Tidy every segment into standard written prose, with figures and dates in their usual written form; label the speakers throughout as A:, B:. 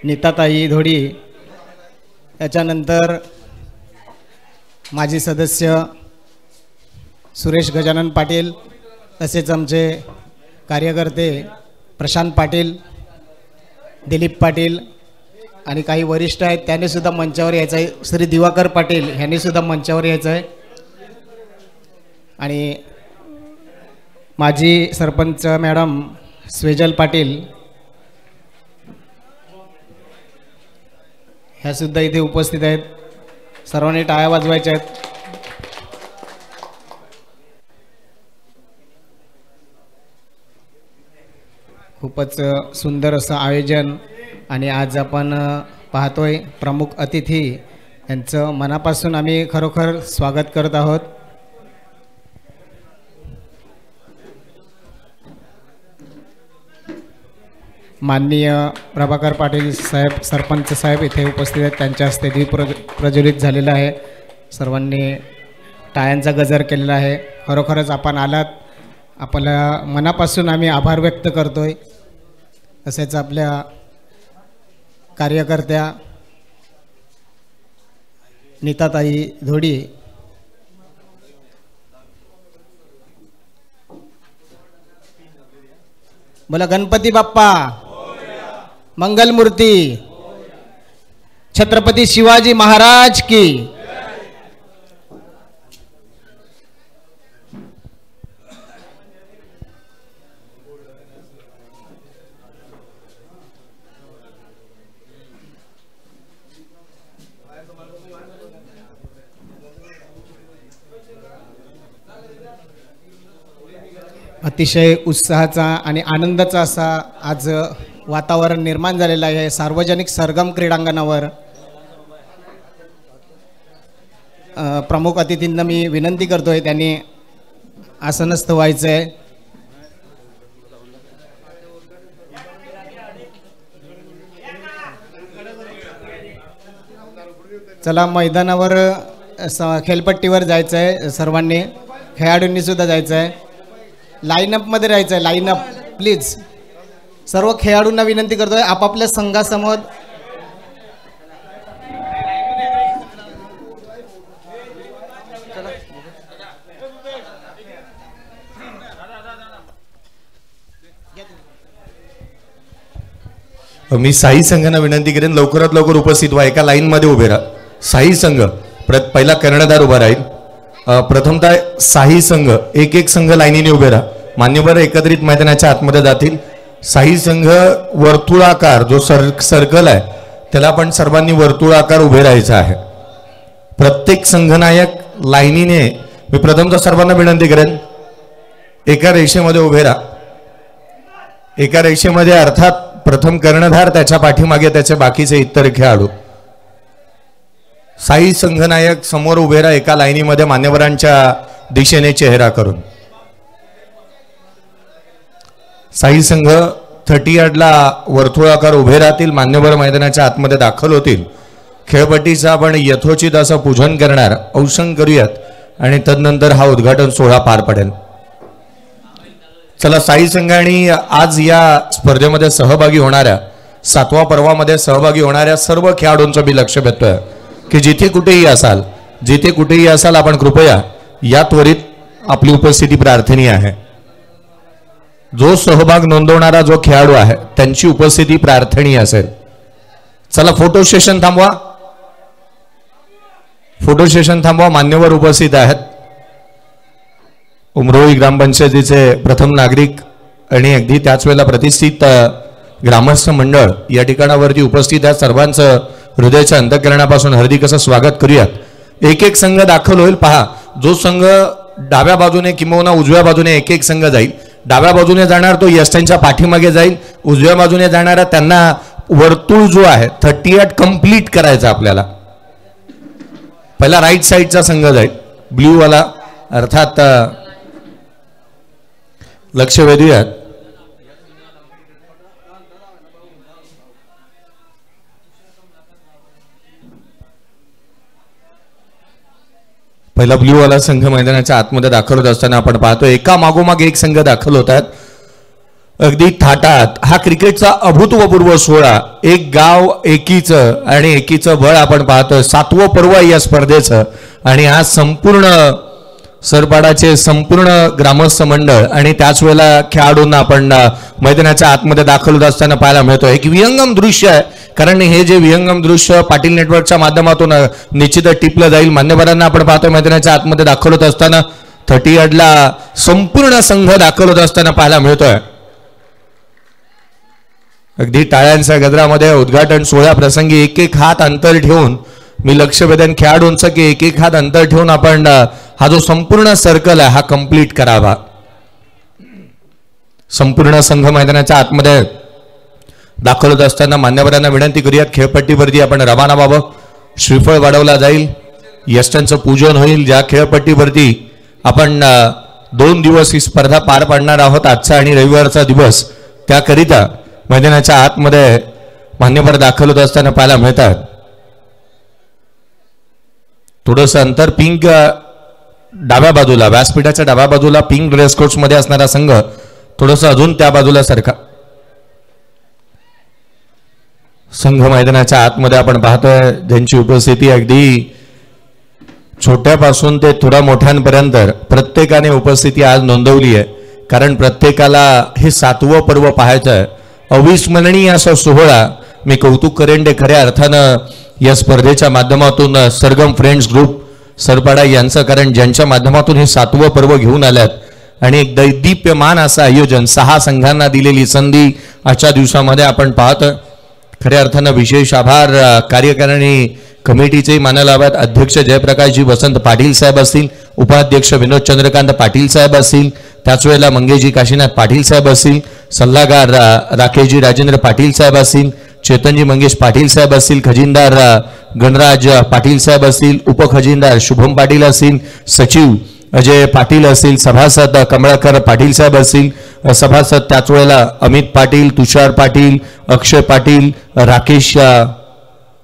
A: नीताताई धोडी, त्याच्यानंतर माजी सदस्य सुरेश गजानन पाटील, तसेच आमचे कार्यकर्ते प्रशांत पाटील, दिलीप पाटील आणि काही वरिष्ठ आहेत त्यांनी सुद्धा मंचावर यायचं आहे. श्री दिवाकर पाटील यांनी सुद्धा मंचावर यायचं आहे. आणि माजी सरपंच मॅडम स्वेजल पाटील ह्या सुद्धा इथे उपस्थित आहेत. सर्वांनी टाळ्या वाजवायच्या आहेत. खूपच सुंदर असं आयोजन. आणि आज आपण पाहतोय प्रमुख अतिथी यांचं मनापासून आम्ही खरोखर स्वागत करत आहोत. माननीय प्रभाकर पाटील साहेब सरपंच साहेब इथे उपस्थित आहेत. त्यांच्या हस्ते दीप प्रज्वलित झालेला आहे. सर्वांनी टाळ्यांचा गजर केलेला आहे. खरोखरच आपण आलात, आपल्या मनापासून आम्ही आभार व्यक्त करतोय. तसेच आपल्या कार्यकर्त्या नीताताई धोडी, बोला गणपती बाप्पा, मंगलमूर्ती, छत्रपती शिवाजी महाराज की. अतिशय उत्साहाचा आणि आनंदाचा असा आज वातावरण निर्माण झालेलं आहे सार्वजनिक सरगम क्रीडांगणावर. प्रमुख अतिथींना मी विनंती करतोय त्यांनी आसनस्थ व्हायचं आहे. चला मैदानावर खेळपट्टीवर जायचं आहे. सर्वांनी खेळाडूंनी सुद्धा जायचं आहे. लाईनअपमध्ये राहायचं आहे. Line-up please. सर्व खेळाडूंना विनंती करतोय आपापल्या संघासमोर.
B: मी साई संघांना विनंती करेन लवकरात लवकर उपस्थित व्हा. एका लाईनमध्ये उभे राहा. साई संघ पहिला कर्णधार उभा राहील. प्रथमतः साई संघ एक संघ लाईनीने उभे राहा. मान्यवर एकत्रित मैदानाच्या आतमध्ये जातील. साई संघ वर्तुळाकार जो सर्कल आहे त्याला आपण सर्वांनी वर्तुळाकार उभे राहायचं आहे. प्रत्येक संघनायक लाईनीने, मी प्रथमतः सर्वांना विनंती करेन एका रेषेमध्ये उभे राहा. एका रेषेमध्ये अर्थात प्रथम कर्णधार, त्याच्या पाठीमागे त्याचे बाकीचे इतर खेळाडू. साई संघनायक समोर उभे राहा एका लाईनीमध्ये मान्यवरांच्या दिशेने चेहरा करून. साई संघ 30 यार्डला वर्तुळाकार उभे राहतील. मान्यवर मैदानाच्या आतमध्ये दाखल होतील. खेळपट्टीचं आपण यथोचित असं पूजन करणार, औषण करूयात आणि तदनंतर हा उद्घाटन सोहळा पार पडेल. चला, साई संघाने आज या स्पर्धेमध्ये सहभागी होणाऱ्या 7व्या पर्वामध्ये सहभागी होणाऱ्या सर्व खेळाडूंचं मी लक्ष भेटतोय की जिथे कुठेही असाल आपण कृपया या त्वरित आपली उपस्थिती प्रार्थनीय आहे. जो सहभाग नोंदवणारा जो खेळाडू आहे त्यांची उपस्थिती प्रार्थनीय असेल. चला, फोटो सेशन थांबवा. मान्यवर उपस्थित आहेत. उमरोळी ग्रामपंचायतीचे प्रथम नागरिक आणि अगदी त्याच वेळेला प्रतिष्ठित ग्रामस्थ मंडळ या ठिकाणावरती उपस्थित आहे. सर्वांचं हृदयाच्या अंतःकरणापासून हार्दिक असं स्वागत करूयात. एक संघ दाखल होईल. पहा, जो संघ डाव्या बाजूने किंवा उजव्या बाजूने एक संघ जाईल. डाव्या बाजूने जाणार तो यष्टांच्या पाठीमागे जाईल. उजव्या बाजूने जाणारा त्यांना वर्तुळ जो आहे 38 कंप्लीट करायचा आपल्याला. पहिला राईट साईडचा संघ जाईल ब्ल्यू वाला, अर्थात लक्ष वेधूयात. पहिला ब्ल्यू वाला संघ मैदानाच्या आतमध्ये दाखल होत असताना आपण पाहतो एका मागोमाग एक संघ दाखल होतात. अगदी थाटात हा क्रिकेटचा अभूतपूर्व सोहळा, एक गाव एकीचं आणि एकीचं बळ आपण पाहतोय. 7वं पर्व आहे या स्पर्धेचं आणि आज संपूर्ण सरपाडाचे संपूर्ण ग्रामस्थ मंडळ आणि त्याच वेळेला खेळाडूंना आपण मैदानाच्या आतमध्ये दाखल होत असताना पाहायला मिळतो. एक विहंगम दृश्य आहे, कारण हे जे विहंगम दृश्य पाटील नेटवर्कच्या माध्यमातून निश्चितच टिपलं जाईल. मान्यवरांना आपण पाहतोय मैदानाच्या आतमध्ये दाखल होत असताना 30 ला संपूर्ण संघ दाखल होत असताना पाहायला मिळतोय. अगदी टाळ्यांच्या गजरामध्ये उद्घाटन सोहळ्या प्रसंगी एक एक हात अंतर ठेवून मी लक्ष वेधन खेळाडूंचं की एक एक हात अंतर ठेवून आपण हा जो संपूर्ण सर्कल आहे हा कंप्लीट करावा. संपूर्ण संघ मैदानाच्या आतमध्ये दाखल होत असताना मान्यवरांना विनंती करूयात, खेळपट्टीवरती आपण रवाना व्हावं. श्रीफळ वाढवला जाईल, यष्टांचं पूजन होईल. ज्या खेळपट्टीवरती आपण 2 दिवस ही स्पर्धा पार पाडणार आहोत, आजचा आणि रविवारचा दिवस, त्याकरिता मैदानाच्या आतमध्ये मान्यवर दाखल होत असताना पाहायला मिळतात. थोडंसं अंतर पिंक डाव्या बाजूला, व्यासपीठाच्या डाव्या बाजूला पिंक ड्रेस कोड्स मध्ये असणारा संघ थोडंसं अजून त्या बाजूला सारखा. संघ मैदानाच्या आतमध्ये आपण पाहतोय ज्यांची उपस्थिती अगदी छोट्यापासून ते थोड्या मोठ्यांपर्यंत प्रत्येकाने उपस्थिती आज नोंदवली आहे, कारण प्रत्येकाला हे 7वं पर्व पाहायचं आहे. अविस्मरणीय असा सोहळा. मी कौतुक करेन ते खऱ्या अर्थानं या स्पर्धेच्या माध्यमातून सरगम फ्रेंड्स ग्रुप सरपाडा यांचं, कारण ज्यांच्या माध्यमातून हे 7वं पर्व घेऊन आल्यात आणि एक दैदिप्यमान असं आयोजन, 6 संघांना दिलेली संधी आजच्या दिवसामध्ये आपण पाहतोय. खऱ्या अर्थानं विशेष आभार कार्यकारिणी कमिटीचे मानायला हव्यात. अध्यक्ष जयप्रकाशजी वसंत पाटील साहेब असतील, उपाध्यक्ष विनोद चंद्रकांत पाटील साहेब असतील, त्याच वेळेला मंगेशजी काशीनाथ पाटील साहेब असतील, सल्लागार राकेशजी राजेंद्र पाटील साहेब असतील, चेतनजी मंगेश पाटील साहेब असतील, खजिनदार गणराज पाटील साहेब असतील, उपखजिनदार शुभम पाटील असतील, सचिव अजय पाटील असतील, सभासद कमळाकर पाटील साहेब असतील, सभासद त्याच वेळेला अमित पाटील, तुषार पाटील, अक्षय पाटील, राकेश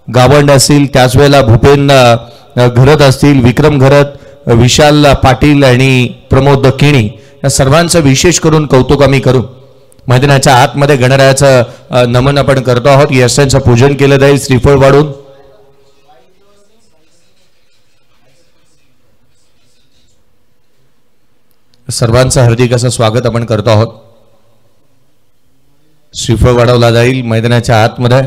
B: गावंड असतील, त्याच वेळेला भूपेन घरत असतील, विक्रम घरत, विशाल पाटील आणि प्रमोद केणी, या सर्वांचं विशेष करून कौतुक आम्ही करू. मैदानाच्या आतमध्ये गणरायाचं नमन आपण करतो आहोत. यशांचं पूजन केलं जाईल श्रीफळ वाढून. सर्वांचं हार्दिक असं स्वागत आपण करतो आहोत. श्रीफळ वाढवला जाईल मैदानाच्या आतमध्ये.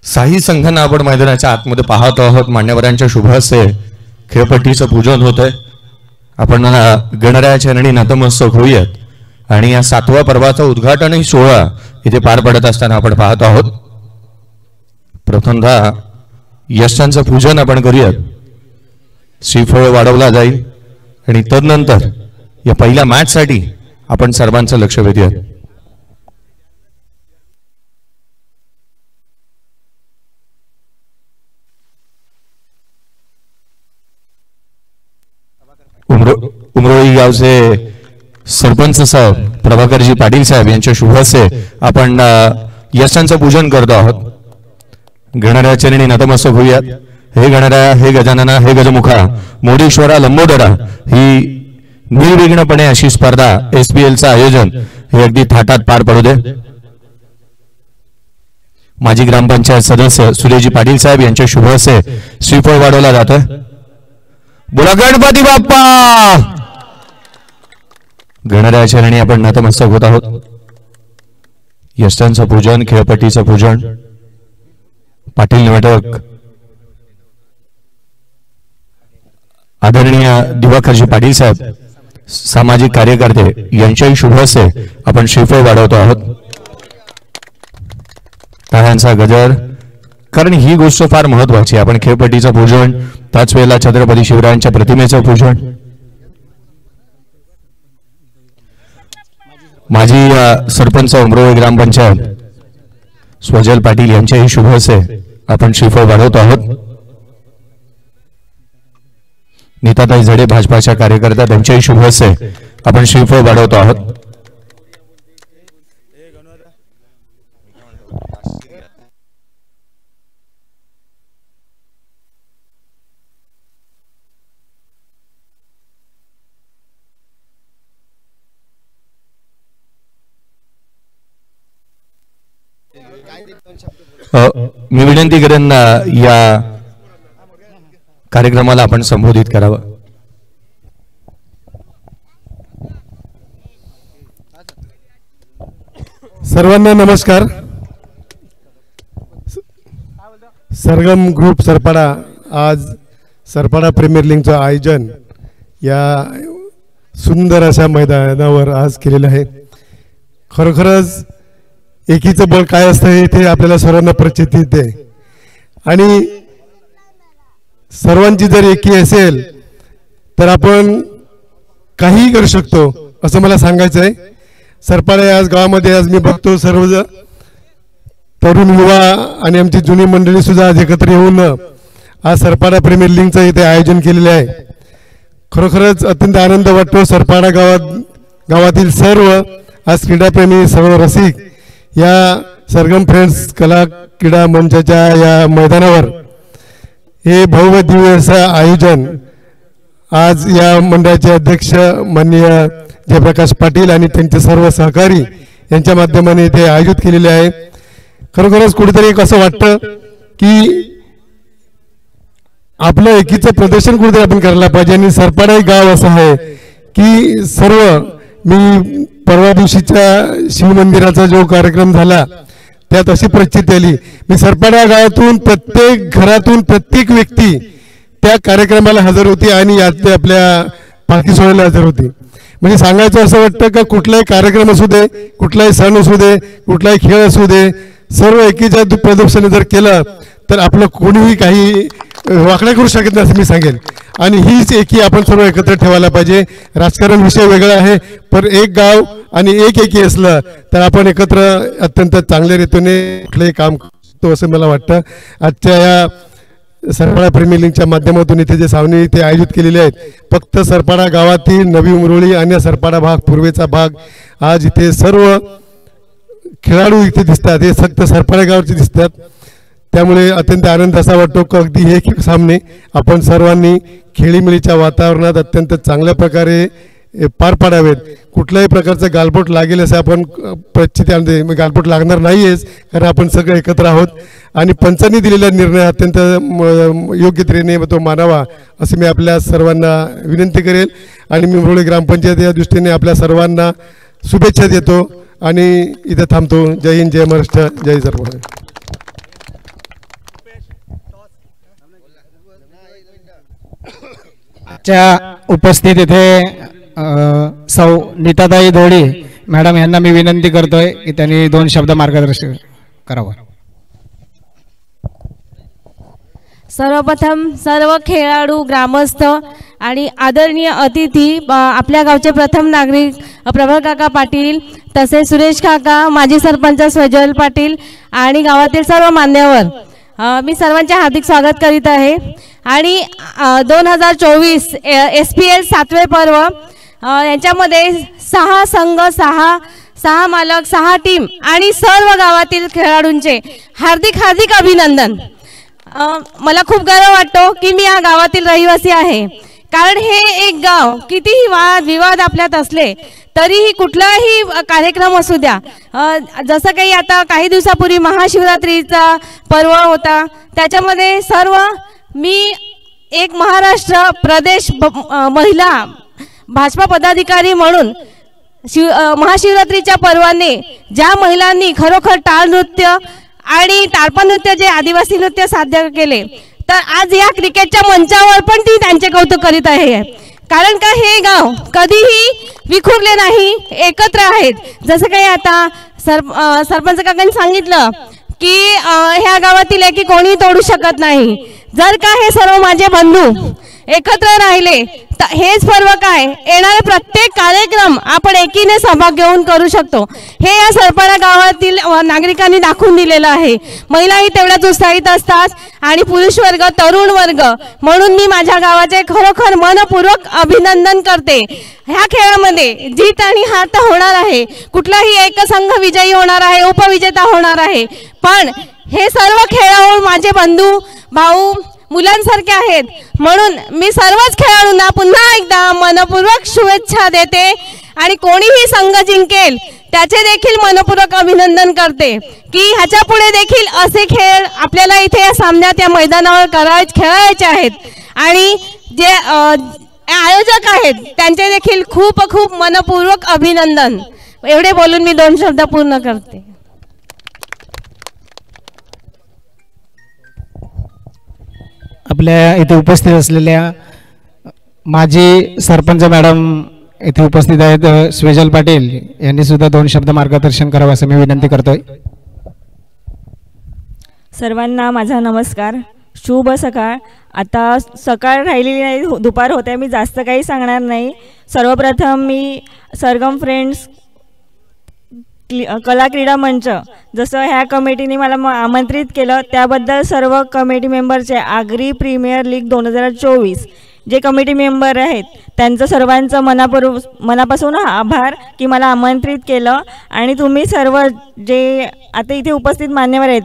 B: साही संघांना आपण मैदानाच्या आतमध्ये पाहत आहोत. मान्यवरांच्या शुभ हस्ते खेळपट्टीचं पूजन होतंय. आपण गणरायाच्या चरणी नतमस्तक होऊयात आणि या 7व्या पर्वाचा उद्घाटनही सोहळा इथे पार पडत असताना आपण पाहत आहोत. प्रथमतः यशांचं पूजन आपण करूयात. श्रीफळ वाढवला जाईल आणि तदनंतर या पहिल्या मॅच साठी आपण सर्वांचं लक्ष वेधूयात. उमरोळी गावचे सरपंच साहेब प्रभाकरजी पाटील साहेब यांच्या शुभ हस्ते आपण यशांचं पूजन करतो आहोत. गणराया चरणी नतमस्तक होऊयात. हे गणराया, हे गजानना, हे गजमुखा, मोरेश्वरा लंबोदरा, ही निर्विघ्नपणे अशी स्पर्धा SPLचं आयोजन हे अगदी थाटात पार पडू दे. माजी ग्रामपंचायत सदस्य सुरेशजी पाटील साहेब यांच्या शुभ हस्ते श्रीफळ वाढवला जातोय. बोला गणपती बाप्पा. गणराया चरणी आपण नतमस्तक होत आहोत. यशांचं पूजन, खेळपट्टीचं पूजन, पाटील नेटवर्क आदरणीय दिवाकरजी पाटील साहेब सामाजिक कार्यकर्ते यांच्याही शुभ हस्ते आपण श्रीफळ वाढवतो आहोत. टाळ्यांचा गजर, कारण ही गोष्ट फार महत्वाची. आपण खेळपट्टीचं पूजन, त्याच वेळेला छत्रपती शिवरायांच्या प्रतिमेचं पूजन. माजी सरपंच उमरोळी ग्रामपंचायत स्वजल पाटील यांच्याही शुभ हस्ते आपण श्रीफळ वाढवतो आहोत। नीताताई झडे भाजपाच्या कार्यकर्त्या त्यांच्याही शुभ हस्ते आपण श्रीफळ वाढवतो आहोत। मी विनंती करेन या कार्यक्रमाला आपण संबोधित करावं।
C: सर्वांना नमस्कार। सरगम ग्रुप सरपाडा आज सरपाडा प्रीमियर लीगचं आयोजन या सुंदर अशा मैदानावर आज केलेलं आहे। खरोखरच एकीचं बळ काय असतं हे इथे आपल्याला सर्वांना प्रचिती येते आणि सर्वांची जर एकी असेल तर आपण काहीही करू शकतो असं मला सांगायचं आहे। सरपाडा आज गावामध्ये आज मी बघतो सर्व तरुण युवा आणि आमची जुनी मंडळी सुद्धा आज एकत्र येऊन आज सरपाडा प्रीमियर लीगचं इथे आयोजन केलेलं आहे। खरोखरच अत्यंत आनंद वाटतो। सरपाडा गावातील सर्व आज क्रीडाप्रेमी सर्व रसिक या सरगम फ्रेंड्स कला क्रीडा मंचाच्या या मैदानावर हे भव्य दिव्य असं आयोजन आज या मंडळाचे अध्यक्ष माननीय जयप्रकाश पाटील आणि त्यांचे सर्व सहकारी यांच्या माध्यमाने इथे आयोजित केलेले आहे। खरोखरच कुठेतरी एक असं वाटतं की आपलं एकीचं प्रदर्शन कुठेतरी आपण करायला पाहिजे आणि सरपाडा एक गाव असं आहे की सर्व मी परवा दिवशीच्या शिवमंदिराचा जो कार्यक्रम झाला त्यात अशी प्रचिती आली। मी सरपाडा गावातून प्रत्येक घरातून प्रत्येक व्यक्ती त्या कार्यक्रमाला हजर होती आणि यात आपल्या पालखी सोहळ्याला हजर होती। म्हणजे सांगायचं असं वाटतं का कुठलाही कार्यक्रम असू दे, कुठलाही सण असू दे, कुठलाही खेळ असू दे, सर्व एकीच्या प्रदर्शन जर केलं तर आपलं कोणीही काही वाकडा करू शकत नाही असं मी सांगेन। आणि हीच एकी आपण सर्व एकत्र ठेवायला पाहिजे। राजकारण विषय वेगळा आहे पण एक गाव आणि एक एकी असलं तर आपण एकत्र अत्यंत चांगल्या रीतीने कुठलंही काम करतो असं मला वाटतं। आजच्या या सरपाडा प्रीमियर लीगच्या माध्यमातून इथे जे सामने इथे आयोजित केलेले आहेत फक्त सरपाडा गावातील नवी उमरोळी आणि सरपाडा भाग पूर्वेचा भाग आज इथे सर्व खेळाडू इथे दिसतात हे फक्त सरपाडा गावचे दिसतात। त्यामुळे अत्यंत आनंद असा वाटतो की अगदी हे सामने आपण सर्वांनी खेळीमेळीच्या वातावरणात अत्यंत चांगल्या प्रकारे पार पाडावेत। कुठल्याही प्रकारचं गालबोट लागेल असं आपण प्रचिती आणते गालबोट लागणार नाहीयेच कारण आपण सगळे एकत्र आहोत आणि पंचांनी दिलेला निर्णय अत्यंत योग्य तऱ्हेने तो मानावा असं मी आपल्या सर्वांना विनंती करेल। आणि मी मुरळी ग्रामपंचायत या दृष्टीने आपल्या सर्वांना शुभेच्छा देतो आणि इथे थांबतो। जय हिंद, जय महाराष्ट्र, जय सरपाडा।
A: उपस्थित इथे सौ नीताताई धोडी मॅडम यांना मी विनंती करतोय की त्यांनी 2 शब्द मार्गदर्शन करावं।
D: सर्वप्रथम सर्व खेळाडू, ग्रामस्थ आणि आदरणीय अतिथी, आपल्या गावचे प्रथम नागरिक प्रभाकर काका पाटील, तसेच सुरेश काका, माजी सरपंच स्वजल पाटील आणि गावातील सर्व मान्यवर, मी सर्वांचे हार्दिक स्वागत करीत आहे। आणि 2024 SPL 7वे पर्व यांच्यामध्ये 6 संघ, 6 मालक, 6 टीम आणि सर्व गावातील खेळाडूंचे हार्दिक हार्दिक अभिनंदन। मला खूप गर्व वाटतो की मी या गावातील रहिवासी आहे कारण हे एक गाव कितीही वाद विवाद आपल्यात असले तरीही कुठलाही कार्यक्रम असू द्या, जसं काही आता काही दिवसापूर्वी महाशिवरात्रीचा पर्व होता त्याच्यामध्ये सर्व मी एक महाराष्ट्र प्रदेश महिला भाजपा पदाधिकारी म्हणून महाशिवरात्रीच्या पर्वाने ज्या महिलांनी खरोखर टाळ नृत्य आणि टाळपा नृत्य जे आदिवासी नृत्य सादर केले तर आज या क्रिकेटच्या मंचावर पण ती त्यांचे कौतुक करीत आहे कारण का हे गाव कधीही विखुरले नाही, एकत्र आहेत। जसं काही आता सरपंच काकांनी सांगितलं की ह्या गावातील एकी कोणी तोडू शकत नाही। जर का हे सर्व माझे बंधू एकत्र राहिले हेच पर्व काय, येणारे प्रत्येक कार्यक्रम आपण एकीने सहभाग घेऊन करू शकतो, हे या सरपाडा गावातील नागरिकांनी दाखवून दिलेलं आहे. महिलाही तेवढ्याच उत्साहित असतात आणि पुरुष वर्ग, तरुण वर्ग, म्हणून मी माझ्या गावाचे खरोखर मनपूर्वक अभिनंदन करते. ह्या खेळामध्ये जीत आणि हार तर होणार आहे, कुठलाही एक संघ विजयी होणार आहे, उपविजेता होणार आहे, पण हे सर्व खेळाडू माझे बंधू भाऊ मुलांसारखे आहेत. म्हणून मी सर्वच खेळाडूंना पुन्हा एकदा मनपूर्वक शुभेच्छा देते आणि कोणीही संघ जिंकेल त्याचे देखील मनपूर्वक अभिनंदन करते की ह्याच्या पुढे देखील असे खेळ आपल्याला इथे या सामन्यात या मैदानावर खेळायचे आहेत. आणि जे आयोजक आहेत त्यांचे देखील खूप खूप मनपूर्वक अभिनंदन. एवढे बोलून मी 2 शब्द पूर्ण करते.
A: आपल्या इथे उपस्थित असलेल्या माजी सरपंच मॅडम इथे उपस्थित आहेत, स्वेजल पाटील यांनी सुद्धा 2 शब्द मार्गदर्शन करावं असं मी विनंती करतोय.
E: सर्वांना माझा नमस्कार, शुभ सकाळ. आता सकाळ राहिलेली नाही, दुपार होते, मी जास्त काही सांगणार नाही. सर्वप्रथम मी सरगम फ्रेंड्स कला क्रीडा मंच जसं ह्या कमिटीने मला आमंत्रित केलं त्याबद्दल सर्व कमिटी मेंबरचे आगरी प्रीमियर लीग 2024 जे कमिटी मेंबर आहेत त्यांचं सर्वांचं मनापासून आभार की मला आमंत्रित केलं. आणि तुम्ही सर्व जे आता इथे उपस्थित मान्यवर आहेत,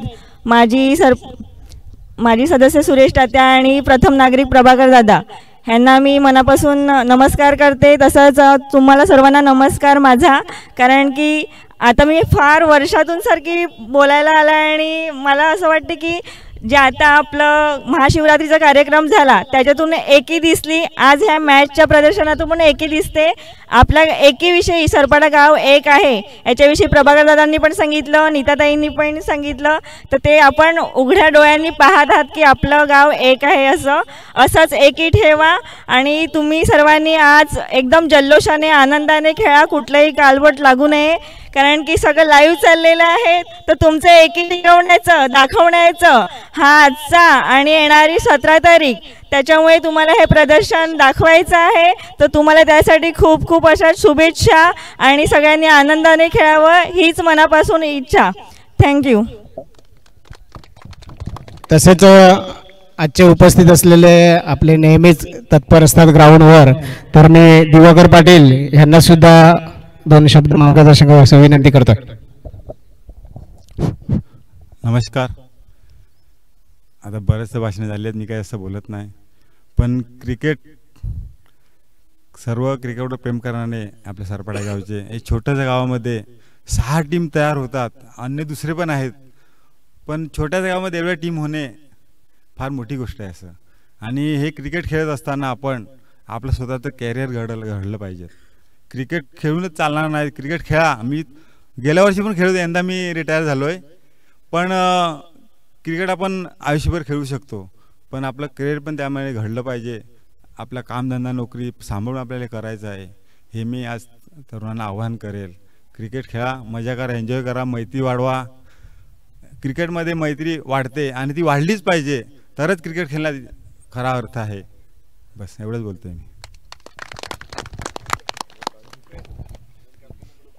E: माजी सदस्य सुरेश तात्या आणि प्रथम नागरिक प्रभाकर दादा ह्यांना मी मनापासून नमस्कार करते. तसंच तुम्हाला सर्वांना नमस्कार माझा, कारण की आता मी फार वर्षातून सारखी बोलायला आला आणि मला असं वाटतं की जे आता आपलं महाशिवरात्रीचा कार्यक्रम झाला त्याच्यातून एकी दिसली, आज ह्या मॅचच्या प्रदर्शनातून पण एकी दिसते. आपल्या एकीविषयी सरपाडा गाव एक आहे याच्याविषयी प्रभाकर दादांनी पण सांगितलं, नीताताईंनी पण सांगितलं, तर ते आपण उघड्या डोळ्यांनी पाहत आहात की आपलं गाव एक आहे. असंच एकी ठेवा आणि तुम्ही सर्वांनी आज एकदम जल्लोषाने आनंदाने खेळा, कुठलंही कालवट लागू नये, कारण की सगळं लाईव्ह चाललेलं आहे. तर तुमचं एकी टिकवण्याचं दाखवण्याचं हा आजचा आणि येणारी 17 तारीख त्याच्यामुळे तुम्हाला हे प्रदर्शन दाखवायचं आहे. तर तुम्हाला त्यासाठी खूप खूप अशा शुभेच्छा आणि सगळ्यांनी आनंदाने खेळावं हीच मनापासून इच्छा. थँक्यू.
A: तसेच आजचे उपस्थित असलेले आपले नेहमीच तत्पर असतात ग्राउंडवर, तर मी दिवाकर पाटील यांना सुद्धा 2 शब्द मार्गदर्शन करावं विनंती करतो.
F: नमस्कार. आता बरेचसे भाषणे झाली आहेत, मी काही असं बोलत नाही, पण सर्व क्रिकेटवर प्रेम करणारे आपल्या सरपाडा गावचे एक छोट्याशा गावामध्ये 6 टीम तयार होतात, अन्य दुसरे पण आहेत, पण छोट्याशा गावामध्ये एवढ्या टीम होणे फार मोठी गोष्ट आहे असं. आणि हे क्रिकेट खेळत असताना आपण आपलं स्वतःचं कॅरियर घडलं पाहिजे. क्रिकेट खेळूनच चालणार नाही, क्रिकेट खेळा. मी गेल्या वर्षी पण खेळतो, यंदा मी रिटायर झालो आहे, पण क्रिकेट आपण आयुष्यभर खेळू शकतो, पण आपलं करिअर पण त्यामुळे घडलं पाहिजे. आपला कामधंदा नोकरी सांभाळून आपल्याला करायचं आहे, हे मी आज तरुणांना आव्हान करेल. क्रिकेट खेळा, मजा करा, एन्जॉय करा, मैत्री वाढवा. क्रिकेटमध्ये मैत्री वाढते आणि ती वाढलीच पाहिजे, तरच क्रिकेट खेळण्याचा खरा अर्थ आहे. बस एवढंच बोलतो मी.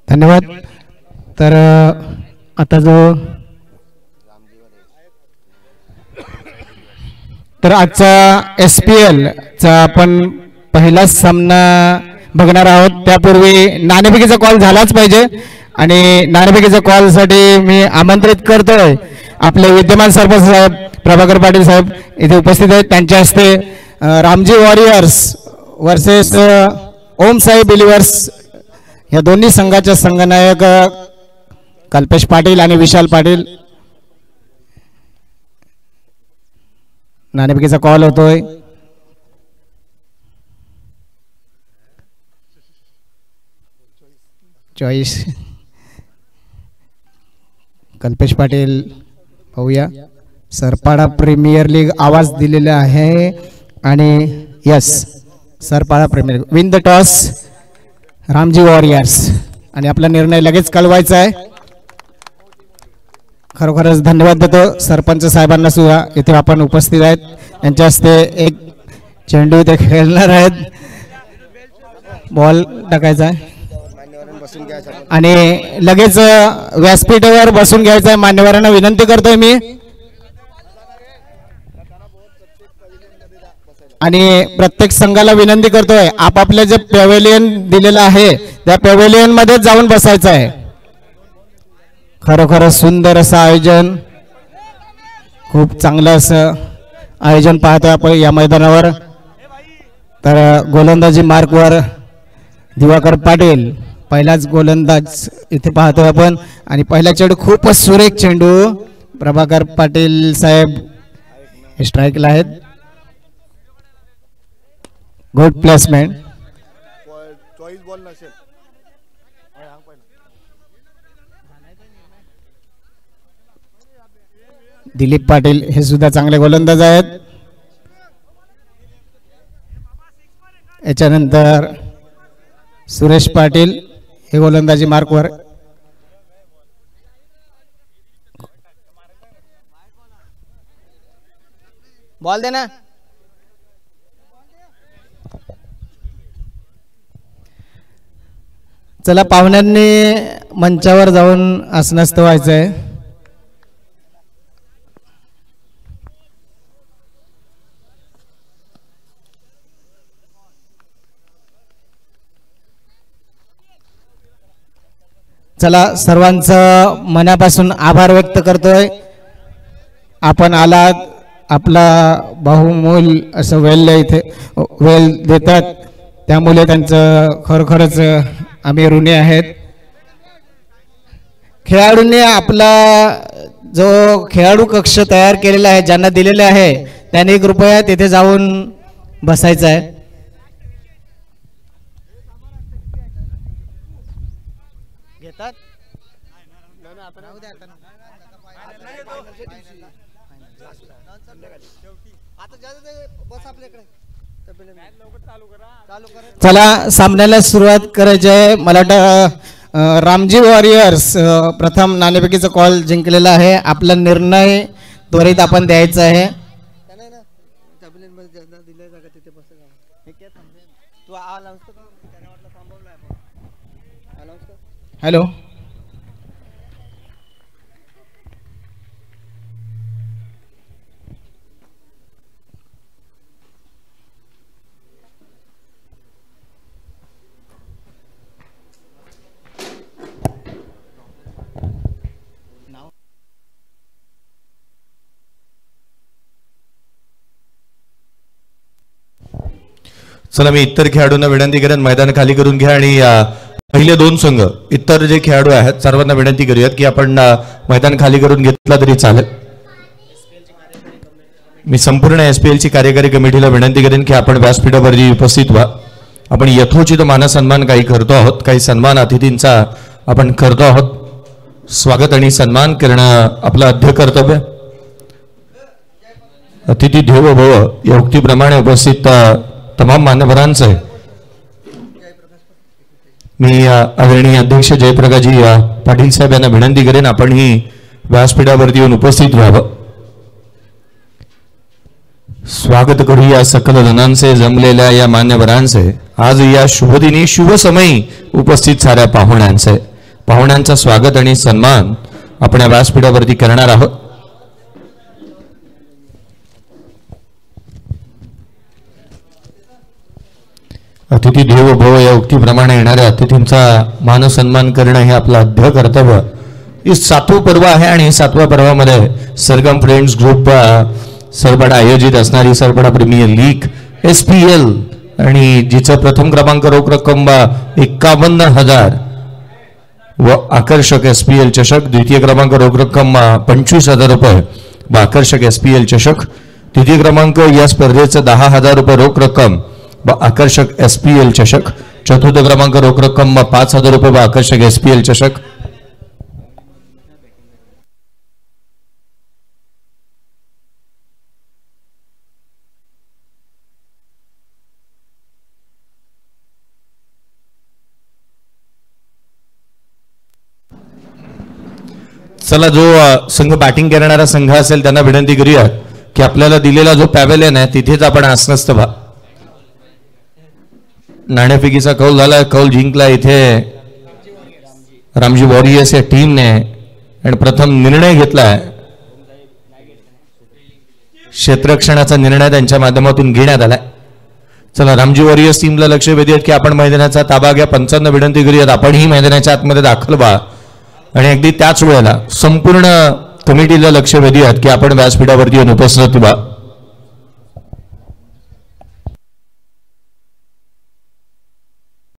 A: धन्यवाद. तर आता आजचा SPL चा आपण पहिलाच सामना बघणार आहोत. त्यापूर्वी नाणेफेकीचा कॉल झालाच पाहिजे आणि नाणेफेकीच्या कॉलसाठी मी आमंत्रित करतोय आपले विद्यमान सरपंच साहेब प्रभाकर पाटील साहेब इथे उपस्थित आहेत. त्यांच्या हस्ते Ramji warriors versus Om Sai believers या दोन्ही संघाचे संघनायक कल्पेश पाटील आणि विशाल पाटील नाणेफेकीचा कॉल होतोय. चॉईस कल्पेश पाटील पाहूया. सरपाडा प्रीमियर लीग आवाज दिलेला आहे आणि yes Sarpada premier league win the toss Ramji warriors आणि आपला निर्णय लगेच कळवायचा आहे. खरोखरच धन्यवाद देतो सरपंच साहेबांना सुद्धा इथे आपण उपस्थित आहेत. त्यांच्या हस्ते एक चेंडू इथे खेळणार आहेत बॉल टाकायचा आहे आणि लगेच व्यासपीठावर बसून घ्यायचं आहे. मान्यवरांना विनंती करतोय मी. आणि प्रत्येक संघाला विनंती करतोय आपापले जे पॅव्हेलियन दिलेलं आहे त्या पॅव्हेलियन मध्ये जाऊन बसायचं आहे. खरोखर सुंदर असं आयोजन, खूप चांगलं असं आयोजन पाहतोय आपण या मैदानावर. तर गोलंदाजी मार्कवर दिवाकर पाटील पहिलाच गोलंदाज इथे पाहतोय आपण. आणि पहिला चेंडू खूपच सुरेख चेंडू, प्रभाकर पाटील साहेब हे स्ट्राईकला आहेत. Good placement. दिलीप पाटील हे सुद्धा चांगले गोलंदाज आहेत. याच्यानंतर सुरेश पाटील हे गोलंदाजी मार्कवर. बॉल दे ना. चला पाहुण्यांनी मंचावर जाऊन आसनस्थ व्हायचंय. चला सर्वांचं मनापासून आभार व्यक्त करतोय. आपण आलात, आपला बहुमूल असं वेल देतात, त्यामुळे त्यांचं खरोखरच आम्ही ऋणी आहेत. खेळाडूंनी आपला जो खेळाडू कक्ष तयार केलेला आहे, ज्यांना दिलेले आहे त्यांनी कृपया तिथे जाऊन बसायचं आहे. घेतात चला सामन्याला सुरुवात करायची आहे. मला वाटतं रामजी वॉरियर्स प्रथम नाणेफेकीचा कॉल जिंकलेला आहे. आपला निर्णय त्वरित आपण द्यायचा आहे. हॅलो
B: चला मी इतर खेळाडूंना विनंती करेन मैदान खाली करून घ्या. आणि पहिले दोन संघ इतर जे खेळाडू आहेत सर्वांना विनंती करूयात की आपण मैदान खाली करून घेतला तरी चालेल. मी संपूर्ण SPL ची कार्यकारी कमिटीला विनंती करेन की आपण व्यासपीठावरती उपस्थित व्हा. आपण यथोचित मानसन्मान काही करतो आहोत, काही सन्मान अतिथींचा आपण करतो आहोत. स्वागत आणि सन्मान करणं आपलं आद्य कर्तव्य. अतिथी देवो भव या उक्तीप्रमाणे उपस्थित तमाम मान्यवरांचं मी आदरणीय अध्यक्ष जयप्रकाशजी पाटील साहेब यांना विनंती करेन आपण ही व्यासपीठावरती येऊन उपस्थित व्हावं. स्वागत करूया सकल जनांचे जमलेल्या या मान्यवरांचे. आज या शुभदिनी शुभ समयी उपस्थित साऱ्या पाहुण्यांचे पाहुण्यांचं स्वागत आणि सन्मान आपण या व्यासपीठावरती करणार आहोत. अतिथी देवो भव या उक्तीप्रमाणे येणाऱ्या अतिथींचा मान सन्मान करणं हे आपलं आद्य कर्तव्य. हे 7वं पर्व आहे आणि 7व्या पर्वामध्ये सरगम फ्रेंड्स ग्रुप सरपडा आयोजित असणारी सरपडा प्रीमियर लीग SPL आणि जिचं प्रथम क्रमांक रोख रक्कम 51,000 व आकर्षक SPL चषक, द्वितीय क्रमांक रोख रक्कम 25,000 रुपये व आकर्षक SPL चषक, तृतीय क्रमांक या स्पर्धेचं 10,000 रुपये रोख रक्कम व आकर्षक SPL चषक, चतुर्थ क्रमांक रोख रक्कम 5,000 रुपये व आकर्षक SPL चषक. चला जो संघ बॅटिंग करणारा संघ असेल त्यांना विनंती करूया की आपल्याला दिलेला जो पॅव्हेलियन आहे तिथेच आपण आसनस्थ व्हा. नाणेफेकीचा कौल झाला, कौल जिंकला इथे रामजी वॉरियर्स या टीमने आणि प्रथम निर्णय घेतलाय. क्षेत्ररक्षणाचा निर्णय त्यांच्या माध्यमातून घेण्यात आलाय. चला, रामजी वॉरियर्स टीमला लक्ष वेधूयात की आपण मैदानाचा ताबा घ्या. पंचांना विनंती करूयात आपणही मैदानाच्या आतमध्ये दाखल व्हा आणि अगदी त्याच वेळेला संपूर्ण कमिटीला लक्ष वेधूयात की आपण व्यासपीठावरती उपस्थित व्हा.